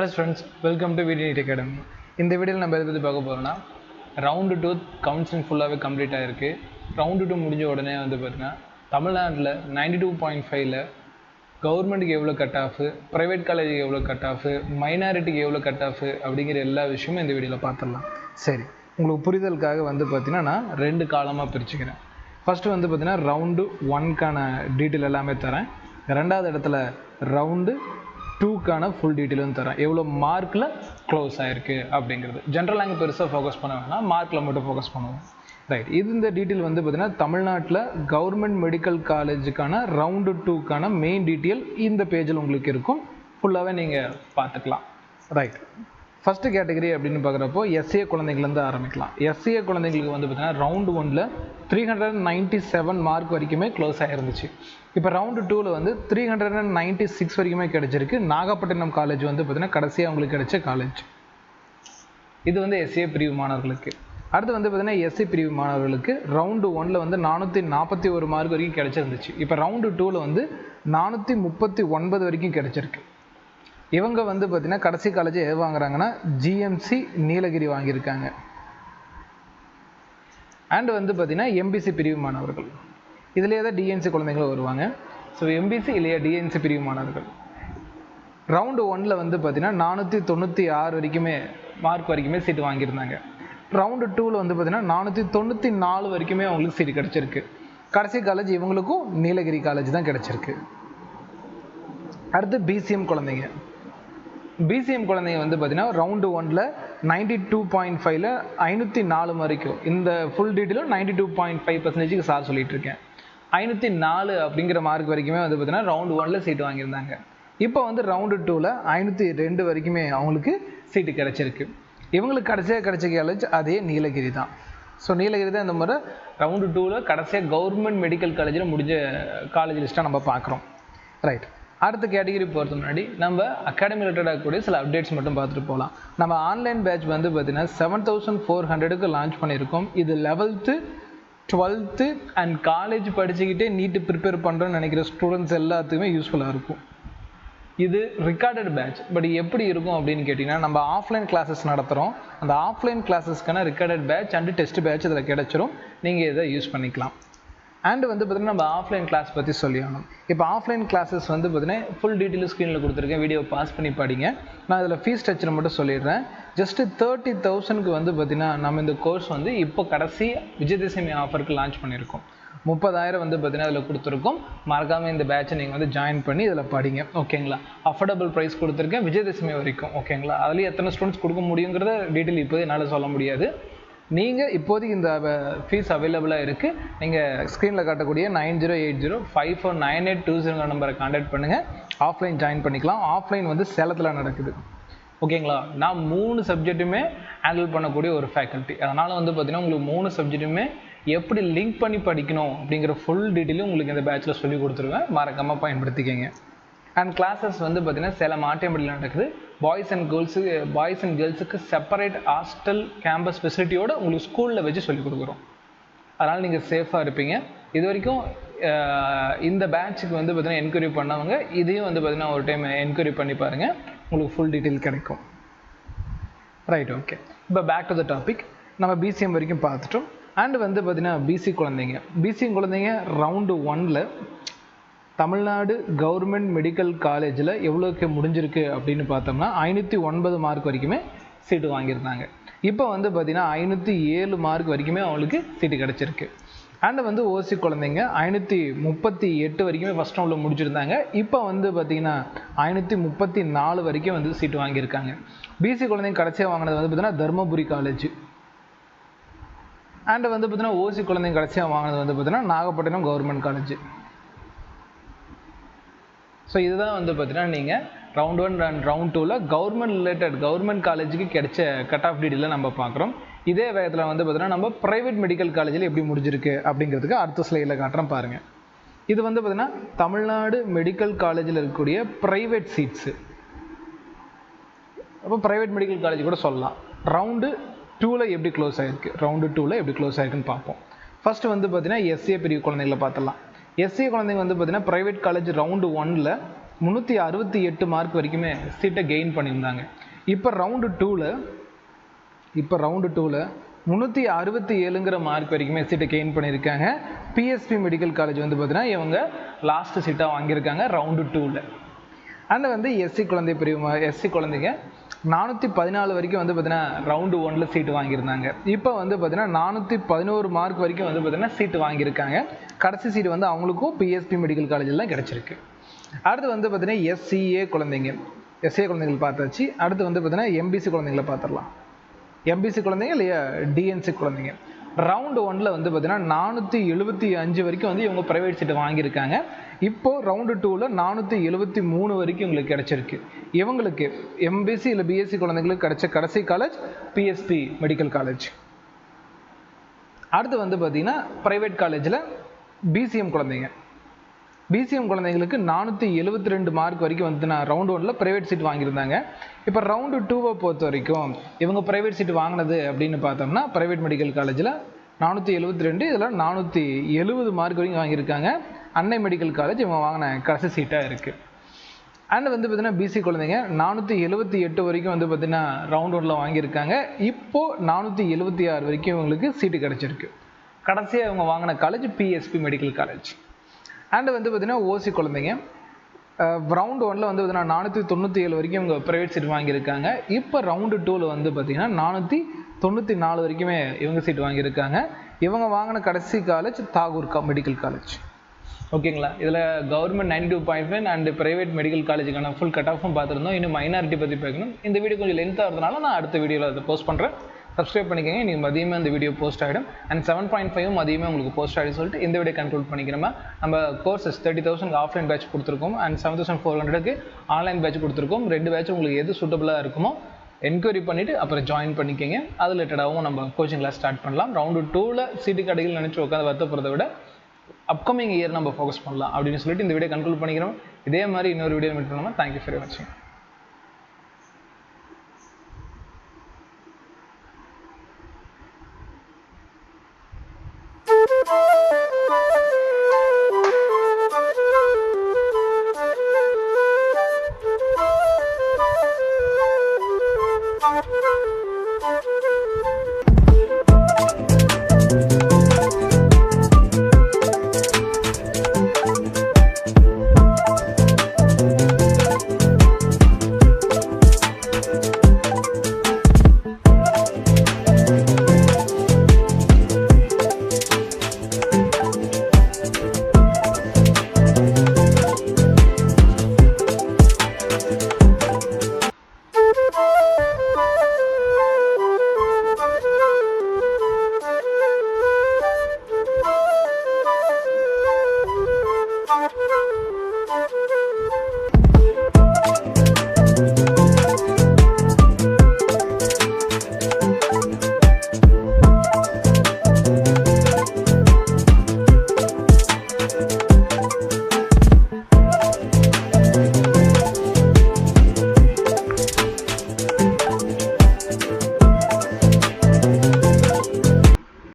Hello students, welcome to VDNET Academy. இந்த வீடியோவில் நம்ம எதை பற்றி பார்க்க போகிறோம்னா ரவுண்டு 2 கவுன்சிலிங் ஃபுல்லாகவே கம்ப்ளீட் ஆகிருக்கு. ரவுண்டு 2 முடிஞ்ச உடனே வந்து பார்த்தீங்கன்னா தமிழ்நாட்டில் 92.5ல் கவர்மெண்ட்டுக்கு எவ்வளோ கட் ஆஃபு, ப்ரைவேட் காலேஜுக்கு எவ்வளோ கட் ஆஃபு, மைனாரிட்டிக்கு எவ்வளோ கட் ஆஃபு அப்படிங்கிற எல்லா விஷயமும் இந்த வீடியோவில் பார்த்துடலாம். சரி, உங்களுக்கு புரிதலுக்காக வந்து பார்த்தீங்கன்னா நான் 2 காலமாக பிரிச்சுக்கிறேன். ஃபஸ்ட்டு வந்து பார்த்தீங்கன்னா ரவுண்டு 1க்கான டீட்டெயில் எல்லாமே தரேன். ரெண்டாவது இடத்துல ரவுண்டு 2க்கான ஃபுல் டீட்டெயிலும் தரேன். எவ்வளோ மார்க்கில் க்ளோஸ் ஆகிருக்கு அப்படிங்கிறது. ஜென்ரல் அங்கே பெருசாக ஃபோக்கஸ் பண்ண வேணாம், மார்க்கில் மட்டும் ஃபோக்கஸ் பண்ணுவோம். ரைட், இந்த டீட்டெயில் வந்து பார்த்தீங்கன்னா தமிழ்நாட்டில் கவர்மெண்ட் மெடிக்கல் காலேஜுக்கான ரவுண்டு 2க்கான மெயின் டீட்டெயில் இந்த பேஜில் உங்களுக்கு இருக்கும். ஃபுல்லாகவே நீங்கள் பார்த்துக்கலாம். ரைட், ஃபஸ்ட்டு கேட்டகரி அப்படின்னு பார்க்குறப்போ எஸ்சிஏ குழந்தைங்கள்லேருந்து ஆரம்பிக்கலாம். எஸ்சிஏ குழந்தைங்களுக்கு வந்து பார்த்தீங்கன்னா ரவுண்டு 1ல் 397 மார்க் வரைக்குமே க்ளோஸ் ஆகிருந்துச்சு. இப்போ ரவுண்டு 2ல் வந்து 396 வரைக்குமே கிடச்சிருக்கு. நாகப்பட்டினம் காலேஜ் வந்து பார்த்தீங்கன்னா கடைசியாக அவங்களுக்கு கிடைச்ச காலேஜ். இது வந்து எஸ்சிஏ பிரிவு மாணவர்களுக்கு. அடுத்து வந்து பார்த்தீங்கன்னா எஸ்சி பிரிவு மாணவர்களுக்கு ரவுண்டு 1ல் வந்து 441 மார்க் வரைக்கும் கிடச்சிருந்துச்சு. இப்போ ரவுண்டு 2ல் வந்து 439 வரைக்கும் கிடச்சிருக்கு. இவங்க வந்து பார்த்தீங்கன்னா கடைசி காலேஜ் எது வாங்குறாங்கன்னா ஜிஎம்சி நீலகிரி வாங்கியிருக்காங்க. அண்ட் வந்து பார்த்தீங்கன்னா எம்பிசி பிரிவு மாணவர்கள், இதுலேயே தான் டிஎன்சி குழந்தைங்களும் வருவாங்க. ஸோ எம்பிசி இல்லையா டிஎன்சி பிரிவு மாணவர்கள் ரவுண்டு 1ல் வந்து பார்த்தீங்கன்னா 496 வரைக்குமே மார்க் வரைக்குமே சீட்டு வாங்கியிருந்தாங்க. ரவுண்டு 2ல் வந்து பார்த்தீங்கன்னா 494 வரைக்குமே அவங்களுக்கு சீட்டு கிடச்சிருக்கு. கடைசி காலேஜ் இவங்களுக்கும் நீலகிரி காலேஜ் தான் கிடச்சிருக்கு. அடுத்து பிசிஎம் குழந்தைங்க. பிசிஎம் குழந்தைங்க வந்து பார்த்தீங்கன்னா ரவுண்டு 1ல் 92.5ல் 504 வரைக்கும், இந்த ஃபுல் டீட்டெயிலும் 92.5% சார் சொல்லிட்டு இருக்கேன். 504 அப்படிங்கிற மார்க் வரைக்குமே வந்து பார்த்தீங்கன்னா ரவுண்டு 1ல் சீட்டு வாங்கியிருந்தாங்க. இப்போ வந்து ரவுண்டு 2ல் 502 வரைக்குமே அவங்களுக்கு சீட்டு கிடச்சிருக்கு. இவங்களுக்கு கடைசியாக கிடைச்ச காலேஜ் அதே நீலகிரி தான். ஸோ நீலகிரி தான் இந்த முறை ரவுண்டு 2ல் கடைசியாக கவர்மெண்ட் மெடிக்கல் காலேஜில் முடிஞ்ச காலேஜ் லிஸ்ட்டாக நம்ம பார்க்குறோம். ரைட், அடுத்த கேட்டகரி போகிறது முன்னாடி நம்ம அகாடமி ரிலேட்டடாக கூடிய சில அப்டேட்ஸ் மட்டும் பார்த்துட்டு போகலாம். நம்ம ஆன்லைன் பேட்ச் வந்து பார்த்தீங்கன்னா 7400க்கு லான்ச் பண்ணியிருக்கோம். இது 11th 12th அண்ட் காலேஜ் படிச்சுக்கிட்டே நீட்டு ப்ரிப்பேர் பண்ணுறோன்னு நினைக்கிற ஸ்டூடெண்ட்ஸ் எல்லாத்துக்குமே யூஸ்ஃபுல்லாக இருக்கும். இது ரெக்கார்டட் பேட்ச். பட் எப்படி இருக்கும் அப்படின்னு கேட்டிங்கன்னா நம்ம ஆஃப்லைன் கிளாஸஸ் நடத்துகிறோம். அந்த ஆஃப்லைன் கிளாஸஸ்க்கான recorded batch and test batch இதில் கிடச்சிரும். நீங்கள் இதை யூஸ் பண்ணிக்கலாம். அண்டு வந்து பார்த்திங்கன்னா நம்ம ஆஃப்லைன் கிளாஸ் பற்றி சொல்லியாகணும். இப்போ ஆஃப்லைன் கிளாஸஸ் வந்து பார்த்திங்கன்னா ஃபுல் டீட்டெயில் ஸ்க்ரீனில் கொடுத்துருக்கேன், வீடியோ பாஸ் பண்ணி படிங்க. நான் இதில் ஃபீஸ் ஸ்ட்ரக்சர் மட்டும் சொல்லிடுறேன். ஜஸ்ட்டு 30,000க்கு வந்து பார்த்திங்கன்னா நம்ம இந்த கோர்ஸ் வந்து இப்போ கடைசி விஜயதசமி ஆஃபருக்கு லான்ச் பண்ணியிருக்கோம். 30,000 வந்து பார்த்திங்கன்னா அதில் கொடுத்துருக்கோம். மறக்காமல் இந்த பேட்சை நீங்கள் வந்து ஜாயின் பண்ணி இதில் படிங்க, ஓகேங்களா. அஃபோர்டபுள் ப்ரைஸ் கொடுத்துருக்கேன் விஜயதசமி வரைக்கும், ஓகேங்களா. அதுலேயும் எத்தனை ஸ்டூடெண்ட்ஸ் கொடுக்க முடியுங்கிறத டீட்டெயில் இப்போ என்னால் சொல்ல முடியாது. நீங்கள் இப்போதைக்கு இந்த ஃபீஸ் அவைலபிளாக இருக்குது. நீங்கள் ஸ்க்ரீனில் காட்டக்கூடிய 9080549820 நம்பரை கான்டாக்ட் பண்ணுங்கள். ஆஃப்லைன் ஜாயின் பண்ணிக்கலாம். ஆஃப்லைன் வந்து சேலத்தில் நடக்குது, ஓகேங்களா. நான் 3 சப்ஜெக்ட்டுமே ஹேண்டில் பண்ணக்கூடிய ஒரு ஃபேக்கல்ட்டி. அதனால் வந்து பார்த்திங்கன்னா உங்களுக்கு 3 சப்ஜெக்ட்டுமே எப்படி லிங்க் பண்ணி படிக்கணும் அப்படிங்கிற ஃபுல் டீட்டெயிலும் உங்களுக்கு இந்த பேட்சில் சொல்லி கொடுத்துருவேன். மறக்காமல் பயன்படுத்திக்கங்க. அண்ட் கிளாஸஸ் வந்து பார்த்திங்கன்னா சேலம் ஆட்டியம்பட்டியில் நடக்குது. பாய்ஸ் அண்ட் கேர்ள்ஸுக்கு செப்பரேட் ஹாஸ்டல் கேம்பஸ் ஃபெசிலிட்டியோடு உங்களுக்கு ஸ்கூலில் வச்சு சொல்லிக் கொடுக்குறோம். அதனால் நீங்கள் சேஃபாக இருப்பீங்க. இது வரைக்கும் இந்த பேட்சுக்கு வந்து பார்த்திங்கன்னா என்கொயரி பண்ணவங்க இதையும் வந்து பார்த்திங்கன்னா ஒரு டைம் என்கொயரி பண்ணி பாருங்கள், உங்களுக்கு ஃபுல் டீட்டெயில் கிடைக்கும். Right, okay. இப்போ பேக் டு த டாபிக். நம்ம பிசிஎம் வரைக்கும் பார்த்துட்டோம். அண்டு வந்து பார்த்திங்கன்னா பிசி குழந்தைங்க ரவுண்டு 1ல் தமிழ்நாடு கவர்மெண்ட் மெடிக்கல் காலேஜில் எவ்வளோக்கு முடிஞ்சிருக்கு அப்படின்னு பார்த்தோம்னா 509 மார்க் வரைக்குமே சீட்டு வாங்கியிருந்தாங்க. இப்போ வந்து பார்த்திங்கன்னா 507 மார்க் வரைக்குமே அவங்களுக்கு சீட்டு கிடச்சிருக்கு. அண்டு வந்து ஓசி குழந்தைங்க 538 வரைக்குமே ஃபஸ்ட் ரவுண்டில் முடிச்சிருந்தாங்க. இப்போ வந்து பார்த்திங்கன்னா 534 வரைக்கும் வந்து சீட்டு வாங்கியிருக்காங்க. பிசி குழந்தைங்க கடைசியாக வாங்கினது வந்து பார்த்திங்கன்னா தருமபுரி காலேஜ். அண்டு வந்து பார்த்திங்கன்னா ஓசி குழந்தைங்க கடைசியாக வாங்கினது வந்து பார்த்திங்கன்னா நாகப்பட்டினம் கவர்மெண்ட் காலேஜ். ஸோ இதுதான் வந்து பார்த்தீங்கன்னா நீங்கள் ரவுண்ட் 1 அண்ட் ரவுண்ட் 2ல் கவர்மெண்ட் காலேஜுக்கு கிடைச்ச கட் ஆஃப் டீட்டெயிலில் நம்ம பார்க்குறோம். இதே வேகத்தில் வந்து பார்த்தீங்கன்னா நம்ம ப்ரைவேட் மெடிக்கல் காலேஜில் எப்படி முடிஞ்சிருக்கு அப்படிங்கிறதுக்கு அடுத்த ஸ்லைடில் காட்டுறேன் பாருங்கள். இது வந்து பார்த்தீங்கன்னா தமிழ்நாடு மெடிக்கல் காலேஜில் இருக்கக்கூடிய ப்ரைவேட் சீட்ஸு. அப்போ ப்ரைவேட் மெடிக்கல் காலேஜ் கூட சொல்லலாம். ரவுண்டு 2ல் எப்படி க்ளோஸ் ஆகிருக்குன்னு பார்ப்போம். ஃபஸ்ட்டு வந்து பார்த்தீங்கன்னா எஸ்சிஏ பிரிவு குழந்தைங்களை பார்த்துடலாம். எஸ்சி குழந்தைங்க வந்து பார்த்தீங்கன்னா ப்ரைவேட் காலேஜ் ரவுண்டு 1ல் 368 மார்க் வரைக்குமே சீட்டை கெயின் பண்ணியிருந்தாங்க. இப்போ ரவுண்டு டூவில் 367ங்கிற மார்க் வரைக்குமே சீட்டை கெயின் பண்ணியிருக்காங்க. பிஎஸ்பி மெடிக்கல் காலேஜ் வந்து பார்த்தீங்கன்னா இவங்க லாஸ்ட் சீட்டாக வாங்கியிருக்காங்க ரவுண்டு டூவில். அண்ட் வந்து எஸ்சி குழந்தைங்க 414 வரைக்கும் வந்து பார்த்தீங்கன்னா ரவுண்டு 1ல் சீட்டு வாங்கியிருந்தாங்க. இப்போ வந்து பார்த்தீங்கன்னா 411 மார்க் வரைக்கும் வந்து பார்த்தீங்கன்னா சீட்டு வாங்கியிருக்காங்க. கடைசி சீட்டு வந்து அவங்களுக்கும் பிஎஸ்பி மெடிக்கல் காலேஜில் தான் கிடச்சிருக்கு. அடுத்து வந்து பார்த்தீங்கன்னா எஸ்சிஏ குழந்தைகள் பார்த்தாச்சு. அடுத்து வந்து பார்த்தீங்கன்னா எம்பிசி குழந்தைங்களை பார்த்துடலாம். எம்பிசி குழந்தைங்க இல்லையா டிஎன்சி குழந்தைங்க ரவுண்டு 1ல் வந்து பார்த்தீங்கன்னா 475 வரைக்கும் வந்து இவங்க ப்ரைவேட் சீட்டை வாங்கியிருக்காங்க. இப்போது ரவுண்டு 2ல் 473 வரைக்கும் இவங்களுக்கு கிடச்சிருக்கு. இவங்களுக்கு எம்பிசி இல்லை பிஎஸ்சி குழந்தைங்களுக்கு கிடைச்ச கடைசி காலேஜ் பிஎஸ்பி மெடிக்கல் காலேஜ். அடுத்து வந்து பார்த்தீங்கன்னா ப்ரைவேட் காலேஜில் பிசிஎம் குழந்தைங்களுக்கு 472 மார்க் வரைக்கும் வந்து நான் ரவுண்டு 1ல் ப்ரைவேட் சீட் வாங்கியிருந்தாங்க. இப்போ ரவுண்டு 2வை பொறுத்த வரைக்கும் இவங்க ப்ரைவேட் சீட் வாங்கினது அப்படின்னு பார்த்தோம்னா ப்ரைவேட் மெடிக்கல் காலேஜில் 472, இதில் 470 மார்க் வரைக்கும் வாங்கியிருக்காங்க. அன்னை மெடிக்கல் காலேஜ் இவங்க வாங்கின கடைசி சீட்டாக இருக்குது. அண்ட் வந்து பார்த்தீங்கன்னா பிசி குழந்தைங்க 478 வரைக்கும் வந்து பார்த்தீங்கன்னா ரவுண்ட் 1ல் வாங்கியிருக்காங்க. இப்போது 476 வரைக்கும் இவங்களுக்கு சீட்டு கிடச்சிருக்கு. கடைசியாக இவங்க வாங்கின college PSP medical college. And வந்து பார்த்தீங்கன்னா ஓசி குழந்தைங்க ரவுண்டு 1ல் வந்து பார்த்தீங்கன்னா 497 வரைக்கும் இவங்க ப்ரைவேட் சீட் வாங்கியிருக்காங்க. இப்போ ரவுண்டு 2ல் வந்து பார்த்தீங்கன்னா 494 வரைக்குமே இவங்க சீட் வாங்கியிருக்காங்க. இவங்க வாங்கின கடைசி காலேஜ் தாகூர் மெடிக்கல் காலேஜ். ஓகேங்களா? இதில் கவர்மெண்ட் 92.5 அண்ட் ப்ரைவேட் மெடிக்கல் காலேஜுக்கான ஃபுல் கட் ஆஃபும் பார்த்துருந்தோம். இன்னும் மைனாரிட்டி பற்றி பார்க்கணும். இந்த வீடியோ கொஞ்சம் லென்த்தாக இருந்தனால நான் அடுத்த வீடியோவில் அதை போஸ்ட் பண்ணுறேன். சப்ஸ்கிரைப் பண்ணிக்கோங்க. நீங்கள் மதியமே அந்த வீடியோ போஸ்ட் ஆகிடும். அண்ட் 7.5 மதியமே உங்களுக்கு போஸ்ட் ஆகிடும் சொல்லிட்டு இந்த வீடியோ கன்க்ளூட் பண்ணிக்கிறோமா. நம்ம கோர்சஸ் 30,000 ஆஃப்லைன் பேட்ச் கொடுத்துருக்கோம். அண்ட் 7,400க்கு ஆன்லைன் பேட்ச் கொடுத்துருக்கோம். 2 பேட்ச் உங்களுக்கு எது சூட்டபுளாக இருக்குமோ என்கொயரி பண்ணிவிட்டு அப்புறம் ஜாயின் பண்ணிக்கோங்க. அது ரிலேட்டடாகவும் நம்ம கோச்சிங் கிளாஸ் ஸ்டார்ட் பண்ணலாம். ரவுண்டு 2ல் சீட்டு கடைகள் நினச்சி உட்காந்து வருத்தப்படுறதை விட அப்கமிங் இயர் நம்ம ஃபோக்கஸ் பண்ணலாம் அப்படின்னு சொல்லிட்டு இந்த வீடியோ கன்க்ளூட் பண்ணிக்கிறோம். இதே மாதிரி இன்னொரு வீடியோ மீட் பண்ணலாம். தேங்க்யூ ஃபார் வாட்சிங்.